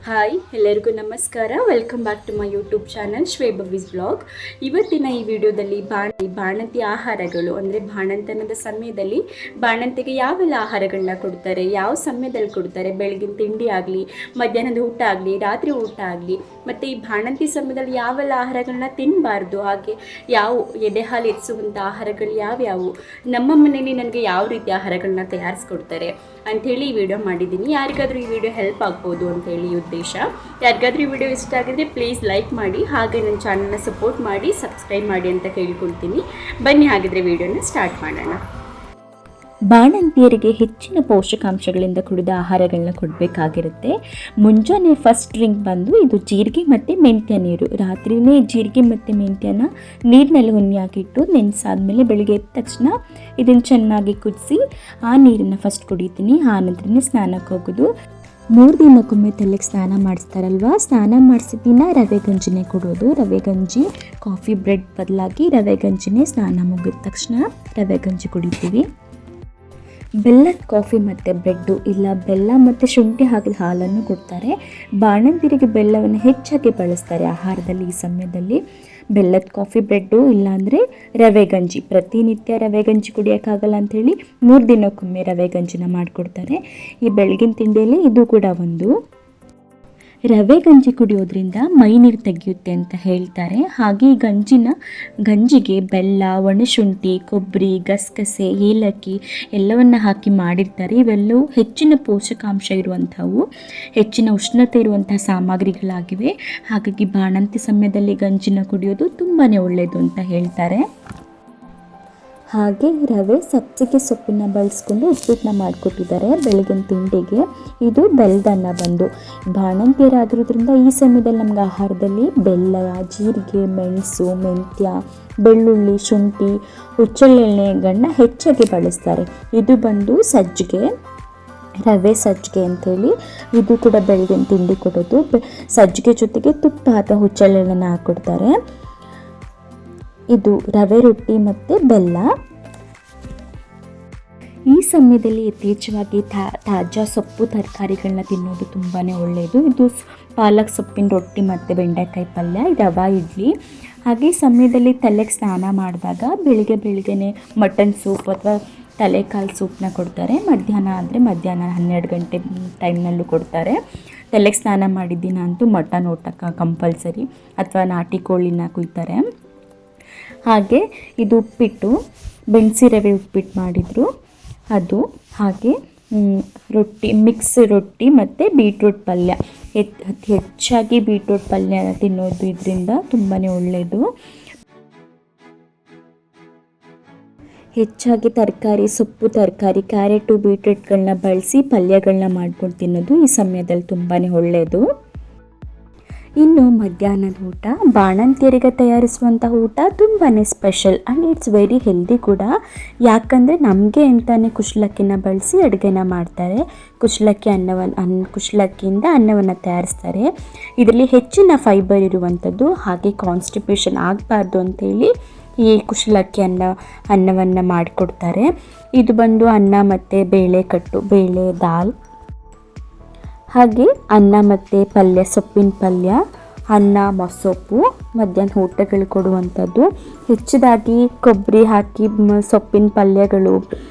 Hi, ಎಲ್ಲರಿಗೂ ನಮಸ್ಕಾರ. Welcome back to my YouTube channel ಶ್ವೇಬವಿಸ್ ಬ್ಲಾಗ್. ಇವತ್ತಿನ ಈ ವಿಡಿಯೋದಲ್ಲಿ ಬಾಣಂತಿ ಆಹಾರಗಳು ಅಂದರೆ ಬಾಣಂತನದ ಸಮಯದಲ್ಲಿ ಬಾಣಂತಿಗೆ ಯಾವೆಲ್ಲ ಆಹಾರಗಳನ್ನ ಕೊಡ್ತಾರೆ, ಯಾವ ಸಮಯದಲ್ಲಿ ಕೊಡ್ತಾರೆ, ಬೆಳಗಿನ ತಿಂಡಿ ಆಗಲಿ, ಮಧ್ಯಾಹ್ನದ ಊಟ ಆಗಲಿ, ರಾತ್ರಿ ಊಟ ಆಗಲಿ, ಮತ್ತು ಈ ಬಾಣಂತಿ ಸಮಯದಲ್ಲಿ ಯಾವೆಲ್ಲ ಆಹಾರಗಳನ್ನ ತಿನ್ನಬಾರ್ದು, ಹಾಗೆ ಯಾವ ಎದೆ ಹಾಲು ಹೆಚ್ಚುವಂಥ ಆಹಾರಗಳು ಯಾವ್ಯಾವು, ನಮ್ಮ ಮನೆಯಲ್ಲಿ ನನಗೆ ಯಾವ ರೀತಿ ಆಹಾರಗಳನ್ನ ತಯಾರಿಸ್ಕೊಡ್ತಾರೆ ಅಂಥೇಳಿ ಈ ವಿಡಿಯೋ ಮಾಡಿದ್ದೀನಿ. ಯಾರಿಗಾದರೂ ಈ ವಿಡಿಯೋ ಹೆಲ್ಪ್ ಆಗ್ಬೋದು ಅಂಥೇಳಿ ಉದ್ದೇಶ. ಯಾರಿಗಾದ್ರೂ ಈ ವಿಡಿಯೋ ಇಷ್ಟ ಆಗಿದ್ರೆ ಪ್ಲೀಸ್ ಲೈಕ್ ಮಾಡಿ, ಹಾಗೆ ನನ್ನ ಚಾನಲ್ನ ಸಪೋರ್ಟ್ ಮಾಡಿ, ಸಬ್ಸ್ಕ್ರೈಬ್ ಮಾಡಿ ಅಂತ ಕೇಳ್ಕೊಳ್ತೀನಿ. ಬನ್ನಿ ಹಾಗಿದ್ರೆ ವಿಡಿಯೋನ ಸ್ಟಾರ್ಟ್ ಮಾಡೋಣ. ಬಾಣಂತಿಯರಿಗೆ ಹೆಚ್ಚಿನ ಪೋಷಕಾಂಶಗಳಿಂದ ಕೂಡಿದ ಆಹಾರಗಳನ್ನ ಕೊಡಬೇಕಾಗಿರುತ್ತೆ. ಮುಂಜಾನೆ ಫಸ್ಟ್ ಡ್ರಿಂಕ್ ಬಂದು ಇದು ಜೀರಿಗೆ ಮತ್ತು ಮೆಂತ್ಯ ನೀರು. ರಾತ್ರಿಯೇ ಜೀರಿಗೆ ಮತ್ತು ಮೆಂತ್ಯನ ನೀರಿನಲ್ಲಿ ಹುಣ್ಣಿ ಹಾಕಿಟ್ಟು ನೆನೆಸಾದ್ಮೇಲೆ ಬೆಳಿಗ್ಗೆ ಎದ್ದ ತಕ್ಷಣ ಇದನ್ನು ಚೆನ್ನಾಗಿ ಕುದಿಸಿ ಆ ನೀರನ್ನು ಫಸ್ಟ್ ಕುಡಿತೀನಿ. ಆ ನಂತರನೇ ಸ್ನಾನಕ್ಕೆ ಹೋಗೋದು. 3 ದಿನಕ್ಕೊಮ್ಮೆ ತಲೆಗೆ ಸ್ನಾನ ಮಾಡಿಸ್ತಾರಲ್ವ, ಸ್ನಾನ ಮಾಡಿಸಿದ ದಿನ ರವೆ ಗಂಜಿನೇ ಕೊಡೋದು. ರವೆ ಗಂಜಿ ಕಾಫಿ ಬ್ರೆಡ್ ಬದಲಾಗಿ ರವೆ ಗಂಜಿನೇ ಸ್ನಾನ ಮುಗಿದ ತಕ್ಷಣ ರವೆ ಗಂಜಿ ಕುಡಿತೀವಿ. ಬೆಲ್ಲದ ಕಾಫಿ ಮತ್ತು ಬ್ರೆಡ್ಡು ಇಲ್ಲ ಬೆಲ್ಲ ಮತ್ತು ಶುಂಠಿ ಹಾಕಿದ ಹಾಲನ್ನು ಕೊಡ್ತಾರೆ. ಬಾಣಂತಿಯರಿಗೆ ಬೆಲ್ಲವನ್ನು ಹೆಚ್ಚಾಗಿ ಬಳಸ್ತಾರೆ ಆಹಾರದಲ್ಲಿ. ಈ ಸಮಯದಲ್ಲಿ ಬೆಲ್ಲದ ಕಾಫಿ ಬ್ರೆಡ್ಡು ಇಲ್ಲಾಂದರೆ ರವೆ ಗಂಜಿ, ಪ್ರತಿನಿತ್ಯ ರವೆ ಗಂಜಿ ಕುಡಿಯೋಕ್ಕಾಗಲ್ಲ ಅಂಥೇಳಿ 3 ದಿನಕ್ಕೊಮ್ಮೆ ರವೆ ಗಂಜಿನ ಮಾಡಿಕೊಡ್ತಾರೆ. ಈ ಬೆಳಗಿನ ತಿಂಡಿಯಲ್ಲಿ ಇದು ಕೂಡ ಒಂದು. ರವೆ ಗಂಜಿ ಕುಡಿಯೋದ್ರಿಂದ ಮೈ ನೀರು ತೆಗೆಯುತ್ತೆ ಅಂತ ಹೇಳ್ತಾರೆ. ಹಾಗೆ ಈ ಗಂಜಿಗೆ ಬೆಲ್ಲ, ಒಣಶುಂಠಿ, ಕೊಬ್ಬರಿ, ಗಸಗಸೆ, ಏಲಕ್ಕಿ ಎಲ್ಲವನ್ನು ಹಾಕಿ ಮಾಡಿರ್ತಾರೆ. ಇವೆಲ್ಲವೂ ಹೆಚ್ಚಿನ ಪೋಷಕಾಂಶ ಇರುವಂಥವು, ಹೆಚ್ಚಿನ ಉಷ್ಣತೆ ಇರುವಂತಹ ಸಾಮಗ್ರಿಗಳಾಗಿವೆ. ಹಾಗಾಗಿ ಬಾಣಂತಿ ಸಮಯದಲ್ಲಿ ಗಂಜಿನ ಕುಡಿಯೋದು ತುಂಬಾ ಒಳ್ಳೆಯದು ಅಂತ ಹೇಳ್ತಾರೆ. ಹಾಗೆ ರವೆ ಸಬ್ಸಿಗೆ ಸೊಪ್ಪನ್ನು ಬಳಸ್ಕೊಂಡು ಉಪ್ಪಿಟ್ಟನ್ನ ಮಾಡಿಕೊಟ್ಟಿದ್ದಾರೆ ಬೆಳಗಿನ ತಿಂಡಿಗೆ. ಇದು ಬೆಲ್ಲದನ್ನ ಬಂದು ಬಾಣಂತಿಯರಾಗಿರೋದ್ರಿಂದ ಈ ಸಮಯದಲ್ಲಿ ನಮ್ಗೆ ಆಹಾರದಲ್ಲಿ ಬೆಲ್ಲ, ಜೀರಿಗೆ, ಮೆಣಸು, ಮೆಂತ್ಯ, ಬೆಳ್ಳುಳ್ಳಿ, ಶುಂಠಿ, ಹುಚ್ಚೆಳ್ಳೆಣ್ಣೆಗಳನ್ನ ಹೆಚ್ಚಾಗಿ ಬಳಸ್ತಾರೆ. ಇದು ಬಂದು ಸಜ್ಜಿಗೆ, ರವೆ ಸಜ್ಜಿಗೆ ಅಂಥೇಳಿ. ಇದು ಕೂಡ ಬೆಳಗಿನ ತಿಂಡಿ ಕೊಡೋದು. ಸಜ್ಜಿಗೆ ಜೊತೆಗೆ ತುಪ್ಪ ಅಥವಾ ಹುಚ್ಚೆಳ್ಳೆಣ್ಣೆನ ಹಾಕ್ಕೊಡ್ತಾರೆ. ಇದು ರವೆ ರೊಟ್ಟಿ ಮತ್ತು ಬೆಲ್ಲ. ಈ ಸಮಯದಲ್ಲಿ ಯಥೇಚ್ಛವಾಗಿ ತಾಜಾ ಸೊಪ್ಪು ತರಕಾರಿಗಳನ್ನ ತಿನ್ನೋದು ತುಂಬಾ ಒಳ್ಳೆಯದು. ಇದು ಪಾಲಕ್ ಸೊಪ್ಪಿನ ರೊಟ್ಟಿ ಮತ್ತು ಬೆಂಡೆಕಾಯಿ ಪಲ್ಯ, ರವಾ ಇಡ್ಲಿ. ಹಾಗೆ ಸಮಯದಲ್ಲಿ ತಲೆಗೆ ಸ್ನಾನ ಮಾಡಿದಾಗ ಬೆಳಿಗ್ಗೆನೇ ಮಟನ್ ಸೂಪ್ ಅಥವಾ ತಲೆಕಾಲು ಸೂಪನ್ನ ಕೊಡ್ತಾರೆ. ಮಧ್ಯಾಹ್ನ ಆದರೆ ಮಧ್ಯಾಹ್ನ 12 ಗಂಟೆ ಟೈಮ್ನಲ್ಲೂ ಕೊಡ್ತಾರೆ. ತಲೆಗೆ ಸ್ನಾನ ಮಾಡಿದ್ದಿನ ಅಂತೂ ಮಟನ್ ಊಟ ಕಂಪಲ್ಸರಿ, ಅಥವಾ ನಾಟಿ ಕೋಳಿನ ಕುಯ್ತಾರೆ. ಹಾಗೆ ಇದು ಉಪ್ಪಿಟ್ಟು, ಬೆಣಸಿ ರವೆ ಉಪ್ಪಿಟ್ಟು ಮಾಡಿದರು ಅದು. ಹಾಗೆ ರೊಟ್ಟಿ, ಮಿಕ್ಸ್ ರೊಟ್ಟಿ ಮತ್ತು ಬೀಟ್ರೂಟ್ ಪಲ್ಯ. ಹೆಚ್ಚಾಗಿ ಬೀಟ್ರೂಟ್ ಪಲ್ಯ ತಿನ್ನೋದು ಇದರಿಂದ ತುಂಬಾ ಒಳ್ಳೆಯದು. ಹೆಚ್ಚಾಗಿ ತರಕಾರಿ, ಸೊಪ್ಪು ತರಕಾರಿ, ಕ್ಯಾರೆಟು, ಬೀಟ್ರೂಟ್ಗಳನ್ನ ಬಳಸಿ ಪಲ್ಯಗಳನ್ನ ಮಾಡ್ಕೊಂಡು ತಿನ್ನೋದು ಈ ಸಮಯದಲ್ಲಿ ತುಂಬಾ ಒಳ್ಳೆಯದು. ಇನ್ನು ಮಧ್ಯಾಹ್ನದ ಊಟ, ಬಾಣಂತಿಯರಿಗೆ ತಯಾರಿಸುವಂಥ ಊಟ ತುಂಬಾ special and it's very healthy ಕೂಡ. ಯಾಕಂದರೆ ನಮಗೆ ಅಂತಲೇ ಕುಶಲಕ್ಕಿನ ಬಳಸಿ ಅಡುಗೆನ ಮಾಡ್ತಾರೆ. ಕುಶಲಕ್ಕಿಯಿಂದ ಅನ್ನವನ್ನು ತಯಾರಿಸ್ತಾರೆ. ಇದರಲ್ಲಿ ಹೆಚ್ಚಿನ ಫೈಬರ್ ಇರುವಂಥದ್ದು. ಹಾಗೆ ಕಾನ್ಸ್ಟಿಪೇಷನ್ ಆಗಬಾರ್ದು ಅಂಥೇಳಿ ಈ ಕುಶಲಕ್ಕಿ ಅನ್ನವನ್ನು ಮಾಡಿಕೊಡ್ತಾರೆ. ಇದು ಬಂದು ಅನ್ನ ಮತ್ತು ಬೇಳೆ ದಾಲ್, ಹಾಗೆ ಅನ್ನ ಮತ್ತು ಪಲ್ಯ, ಸೊಪ್ಪಿನ ಪಲ್ಯ, ಅನ್ನ ಮೊಸೊಪ್ಪು ಮಧ್ಯಾಹ್ನ ಊಟಗಳು ಕೊಡುವಂಥದ್ದು. ಹೆಚ್ಚಿದಾಗಿ ಕೊಬ್ಬರಿ ಹಾಕಿ ಸೊಪ್ಪಿನ ಪಲ್ಯಗಳು,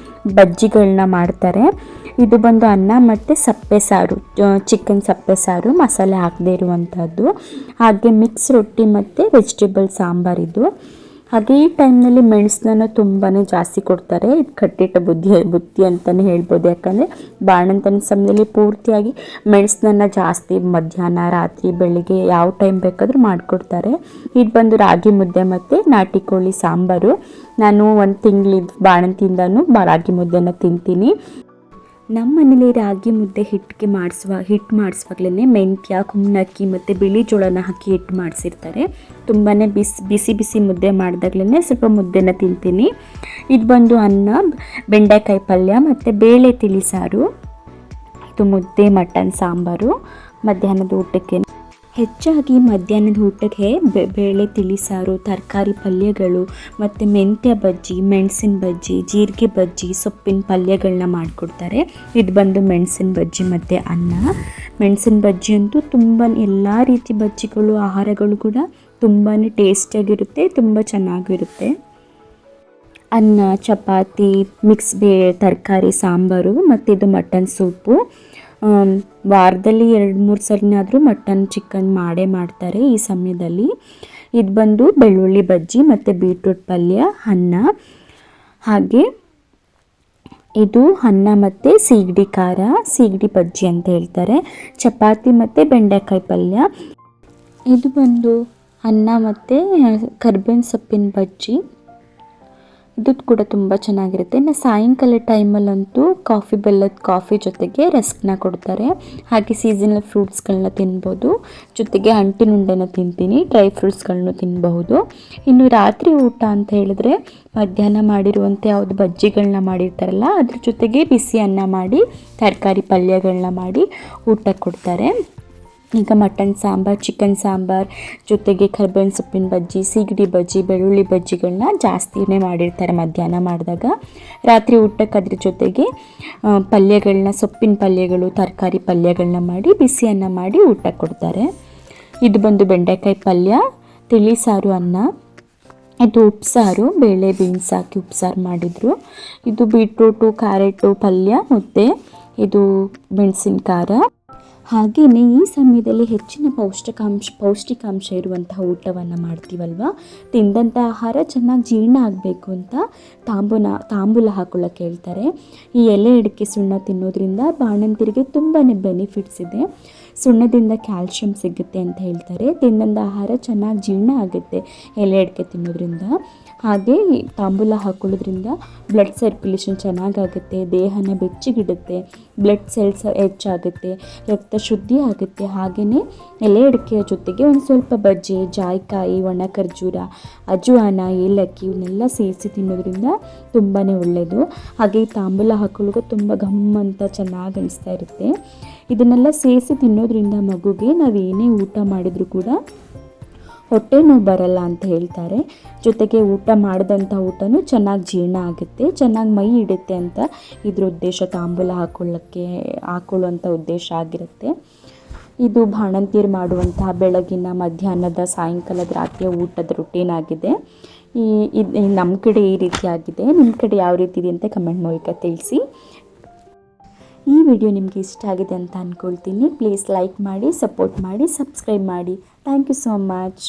ಬಜ್ಜಿಗಳನ್ನ ಮಾಡ್ತಾರೆ. ಇದು ಬಂದು ಅನ್ನ ಮತ್ತು ಸಪ್ಪೆ ಸಾರು, ಚಿಕನ್ ಸಪ್ಪೆ ಸಾರು, ಮಸಾಲೆ ಹಾಕದೇ ಇರುವಂಥದ್ದು. ಹಾಗೆ ಮಿಕ್ಸ್ ರೊಟ್ಟಿ ಮತ್ತು ವೆಜಿಟೇಬಲ್ ಸಾಂಬಾರಿದು. ಹಾಗೆ ಈ ಟೈಮ್ನಲ್ಲಿ ಮೆಣಸನ್ನ ತುಂಬಾ ಜಾಸ್ತಿ ಕೊಡ್ತಾರೆ. ಇದು ಕಟ್ಟಿಟ್ಟ ಬುದ್ಧಿ ಅಂತಲೇ ಹೇಳ್ಬೋದು. ಯಾಕಂದರೆ ಬಾಣಂತನ ಸಮಯದಲ್ಲಿ ಪೂರ್ತಿಯಾಗಿ ಮೆಣಸನ್ನ ಜಾಸ್ತಿ ಮಧ್ಯಾಹ್ನ, ರಾತ್ರಿ, ಬೆಳಿಗ್ಗೆ ಯಾವ ಟೈಮ್ ಬೇಕಾದರೂ ಮಾಡಿಕೊಡ್ತಾರೆ. ಇದು ಬಂದು ರಾಗಿ ಮುದ್ದೆ ಮತ್ತು ನಾಟಿ ಕೋಳಿ ಸಾಂಬಾರು. ನಾನು 1 ತಿಂಗಳಿದ್ದು ಬಾಣಂತಿಯಿಂದನೂ ರಾಗಿ ಮುದ್ದೆನ ತಿಂತೀನಿ. ನಮ್ಮ ಮನೇಲಿ ರಾಗಿ ಮುದ್ದೆ ಹಿಟ್ಟು ಮಾಡಿಸುವಾಗಲೇ ಮೆಂತ್ಯ, ಕುಮ್ಮನಕ್ಕಿ ಮತ್ತು ಬಿಳಿ ಜೋಳನ ಹಾಕಿ ಹಿಟ್ಟು ಮಾಡಿಸಿರ್ತಾರೆ. ತುಂಬಾ ಬಿಸಿ ಮುದ್ದೆ ಮಾಡಿದಾಗಲೇ ಸ್ವಲ್ಪ ಮುದ್ದೆನ ತಿಂತೀನಿ. ಇದು ಬಂದು ಅನ್ನ, ಬೆಂಡೆಕಾಯಿ ಪಲ್ಯ ಮತ್ತು ಬೇಳೆ ತಿಳಿಸಾರು. ಇದು ಮುದ್ದೆ, ಮಟನ್ ಸಾಂಬಾರು ಮಧ್ಯಾಹ್ನದ ಊಟಕ್ಕೆ. ಹೆಚ್ಚಾಗಿ ಮಧ್ಯಾಹ್ನದ ಊಟಕ್ಕೆ ಬೇಳೆ ತಿಳಿಸಾರು, ತರಕಾರಿ ಪಲ್ಯಗಳು ಮತ್ತು ಮೆಂತ್ಯ ಬಜ್ಜಿ, ಮೆಣಸಿನ ಬಜ್ಜಿ, ಜೀರಿಗೆ ಬಜ್ಜಿ, ಸೊಪ್ಪಿನ ಪಲ್ಯಗಳನ್ನ ಮಾಡಿಕೊಡ್ತಾರೆ. ಇದು ಬಂದು ಮೆಣಸಿನ ಬಜ್ಜಿ ಮತ್ತು ಅನ್ನ. ಮೆಣಸಿನ ಬಜ್ಜಿ ಅಂತೂ ತುಂಬ ಎಲ್ಲ ರೀತಿ ಬಜ್ಜಿಗಳು, ಆಹಾರಗಳು ಕೂಡ ತುಂಬಾ ಟೇಸ್ಟಿಯಾಗಿರುತ್ತೆ, ತುಂಬ ಚೆನ್ನಾಗಿರುತ್ತೆ. ಅನ್ನ, ಚಪಾತಿ, ಮಿಕ್ಸ್ ತರಕಾರಿ ಸಾಂಬಾರು ಮತ್ತು ಇದು ಮಟನ್ ಸೂಪು. ವಾರದಲ್ಲಿ 2-3 ಸರಿನಾದರೂ ಮಟನ್ ಚಿಕನ್ ಮಾಡ್ತಾರೆ ಈ ಸಮಯದಲ್ಲಿ. ಇದು ಬಂದು ಬೆಳ್ಳುಳ್ಳಿ ಬಜ್ಜಿ ಮತ್ತು ಬೀಟ್ರೂಟ್ ಪಲ್ಯ, ಅನ್ನ. ಹಾಗೆ ಇದು ಅನ್ನ ಮತ್ತು ಸೀಗಡಿ ಖಾರ, ಸೀಗಡಿ ಬಜ್ಜಿ ಅಂತ ಹೇಳ್ತಾರೆ. ಚಪಾತಿ ಮತ್ತು ಬೆಂಡೆಕಾಯಿ ಪಲ್ಯ. ಇದು ಬಂದು ಅನ್ನ ಮತ್ತು ಕರ್ಬೇವಿನ ಸೊಪ್ಪಿನ ಬಜ್ಜಿ. ಇದು ಕೂಡ ತುಂಬ ಚೆನ್ನಾಗಿರುತ್ತೆ. ಇನ್ನು ಸಾಯಂಕಾಲ ಟೈಮಲ್ಲಂತೂ ಬೆಲ್ಲದ ಕಾಫಿ ಜೊತೆಗೆ ರಸ್ಕ್ನ ಕೊಡ್ತಾರೆ. ಹಾಗೆ ಸೀಸನಲ್ ಫ್ರೂಟ್ಸ್ಗಳನ್ನ ತಿನ್ಬೋದು. ಜೊತೆಗೆ ಅಂಟಿನುಂಡೆನ ತಿಂತೀನಿ, ಡ್ರೈ ಫ್ರೂಟ್ಸ್ಗಳನ್ನೂ ತಿನ್ನಬಹುದು. ಇನ್ನು ರಾತ್ರಿ ಊಟ ಅಂತ ಹೇಳಿದ್ರೆ ಮಧ್ಯಾಹ್ನ ಮಾಡಿರುವಂಥ ಯಾವುದು ಬಜ್ಜಿಗಳನ್ನ ಮಾಡಿರ್ತಾರಲ್ಲ ಅದ್ರ ಜೊತೆಗೆ ಬಿಸಿ ಅನ್ನ ಮಾಡಿ ತರಕಾರಿ ಪಲ್ಯಗಳನ್ನ ಮಾಡಿ ಊಟ ಕೊಡ್ತಾರೆ. ಈಗ ಮಟನ್ ಸಾಂಬಾರು, ಚಿಕನ್ ಸಾಂಬಾರು ಜೊತೆಗೆ ಕರ್ಬೇವಿನ ಸೊಪ್ಪಿನ ಬಜ್ಜಿ, ಸೀಗಡಿ ಬಜ್ಜಿ, ಬೆಳ್ಳುಳ್ಳಿ ಬಜ್ಜಿಗಳನ್ನ ಜಾಸ್ತಿನೇ ಮಾಡಿರ್ತಾರೆ ಮಧ್ಯಾಹ್ನ ಮಾಡಿದಾಗ. ರಾತ್ರಿ ಊಟಕ್ಕೆ ಅದ್ರ ಜೊತೆಗೆ ಪಲ್ಯಗಳನ್ನ, ಸೊಪ್ಪಿನ ಪಲ್ಯಗಳು, ತರಕಾರಿ ಪಲ್ಯಗಳನ್ನ ಮಾಡಿ ಬಿಸಿ ಅನ್ನ ಮಾಡಿ ಊಟ ಕೊಡ್ತಾರೆ. ಇದು ಬಂದು ಬೆಂಡೆಕಾಯಿ ಪಲ್ಯ, ತಿಳಿ ಸಾರು, ಅನ್ನ. ಇದು ಉಪ್ಸಾರು, ಬೇಳೆ ಬೀನ್ಸ್ ಹಾಕಿ ಉಪ್ಸಾರು ಮಾಡಿದರು. ಇದು ಬೀಟ್ರೂಟು, ಕ್ಯಾರೆಟು ಪಲ್ಯ, ಮುದ್ದೆ. ಇದು ಮೆಣಸಿನ ಖಾರ. ಹಾಗೆಯೇ ಈ ಸಮಯದಲ್ಲಿ ಹೆಚ್ಚಿನ ಪೌಷ್ಟಿಕಾಂಶ ಇರುವಂತಹ ಊಟವನ್ನು ಮಾಡ್ತೀವಲ್ವ. ತಿಂದಂಥ ಆಹಾರ ಚೆನ್ನಾಗಿ ಜೀರ್ಣ ಆಗಬೇಕು ಅಂತ ತಾಂಬೂಲ ಹಾಕೊಳ್ಳೋಕೆ ಹೇಳ್ತಾರೆ. ಈ ಎಲೆ ಅಡಿಕೆ ಸುಣ್ಣ ತಿನ್ನೋದ್ರಿಂದ ಬಾಣಂತಿರಿಗೆ ತುಂಬಾ ಬೆನಿಫಿಟ್ಸ್ ಇದೆ. ಸುಣ್ಣದಿಂದ ಕ್ಯಾಲ್ಶಿಯಂ ಸಿಗುತ್ತೆ ಅಂತ ಹೇಳ್ತಾರೆ. ತಿಂದಂಥ ಆಹಾರ ಚೆನ್ನಾಗಿ ಜೀರ್ಣ ಆಗುತ್ತೆ ಎಲೆ ಅಡಿಕೆ ತಿನ್ನೋದ್ರಿಂದ. ಹಾಗೆ ತಾಂಬೂಲ ಹಾಕೊಳ್ಳೋದ್ರಿಂದ ಬ್ಲಡ್ ಸರ್ಕ್ಯುಲೇಷನ್ ಚೆನ್ನಾಗಾಗುತ್ತೆ, ದೇಹನ ಬೆಚ್ಚಗಿಡುತ್ತೆ, ಬ್ಲಡ್ ಸೆಲ್ಸ್ ಹೆಚ್ಚಾಗುತ್ತೆ, ರಕ್ತ ಶುದ್ಧಿ ಆಗುತ್ತೆ. ಹಾಗೆಯೇ ಎಲೆ ಅಡಿಕೆಯ ಜೊತೆಗೆ ಒಂದು ಸ್ವಲ್ಪ ಬಜ್ಜಿ, ಜಾಯಿಕಾಯಿ, ಒಣ ಖರ್ಜೂರ, ಅಜುವಾನ, ಏಲಕ್ಕಿ ಇವನ್ನೆಲ್ಲ ಸೇರಿಸಿ ತಿನ್ನೋದ್ರಿಂದ ತುಂಬಾ ಒಳ್ಳೆಯದು. ಹಾಗೆ ಈ ತಾಂಬೂಲ ಹಾಕೊಳ್ಳೋಕೆ ತುಂಬ ಅಂತ ಚೆನ್ನಾಗಿ ಅನಿಸ್ತಾ ಇರುತ್ತೆ. ಇದನ್ನೆಲ್ಲ ಸೇರಿಸಿ ತಿನ್ನೋದ್ರಿಂದ ಮಗುಗೆ ನಾವು ಏನೇ ಊಟ ಮಾಡಿದರೂ ಕೂಡ ಹೊಟ್ಟೆ ನೋವು ಬರಲ್ಲ ಅಂತ ಹೇಳ್ತಾರೆ. ಜೊತೆಗೆ ಊಟ ಮಾಡಿದಂಥ ಊಟನೂ ಚೆನ್ನಾಗಿ ಜೀರ್ಣ ಆಗುತ್ತೆ, ಚೆನ್ನಾಗಿ ಮೈ ಇಡುತ್ತೆ ಅಂತ ಇದ್ರ ಉದ್ದೇಶ. ತಾಂಬೂಲ ಹಾಕೊಳ್ಳುವಂಥ ಉದ್ದೇಶ ಆಗಿರುತ್ತೆ. ಇದು ಬಾಣಂತಿಯರು ಮಾಡುವಂತಹ ಬೆಳಗಿನ, ಮಧ್ಯಾಹ್ನದ, ಸಾಯಂಕಾಲದ, ರಾತ್ರಿಯ ಊಟದ ರುಟೀನ್ ಆಗಿದೆ. ಇದು ನಮ್ಮ ಕಡೆ ಈ ರೀತಿ ಆಗಿದೆ. ನಿಮ್ಮ ಕಡೆ ಯಾವ ರೀತಿ ಇದೆ ಅಂತ ಕಮೆಂಟ್ ಮೂಲಕ ತಿಳಿಸಿ. ಈ ವಿಡಿಯೋ ನಿಮಗೆ ಇಷ್ಟ ಆಗಿದೆ ಅಂತ ಅಂದ್ಕೊಳ್ತೀನಿ. ಪ್ಲೀಸ್ ಲೈಕ್ ಮಾಡಿ, ಸಪೋರ್ಟ್ ಮಾಡಿ, ಸಬ್ಸ್ಕ್ರೈಬ್ ಮಾಡಿ. Thank you so much.